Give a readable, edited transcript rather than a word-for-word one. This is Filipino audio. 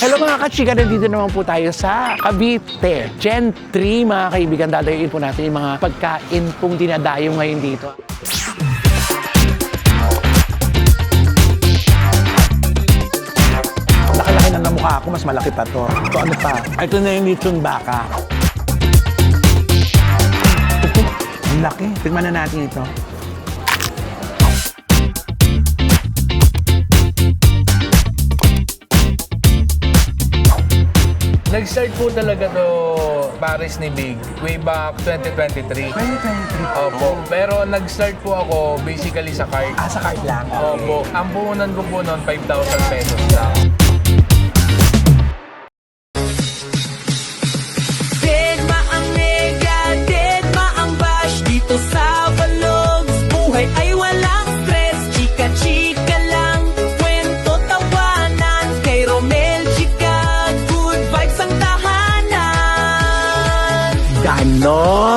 Hello mga kachika, nandito naman po tayo sa Cavite. Gen 3 mga kaibigan, dadayoin po natin yung mga pagkain pong dinadayo ngayon dito. Laki-laki na mukha ako, mas malaki pa to. Ito ano pa? Ito na yung lechon baka. Ang laki. Tignan na natin ito. Nag-start po talaga to Paris ni Big way back 2023. 2023. Opo. Pero nag-start po ako basically sa card. Sa card lang. Opo. Ang puhunan ko po noon 5,000 pesos lang. Deadma ang mega, deadma ang bash dito sa Vlogs. Buhay ay walang stress, chika-chika lang. Kwento tawanan kay Romel Chika. Good vibes ang tahanan. Ganon!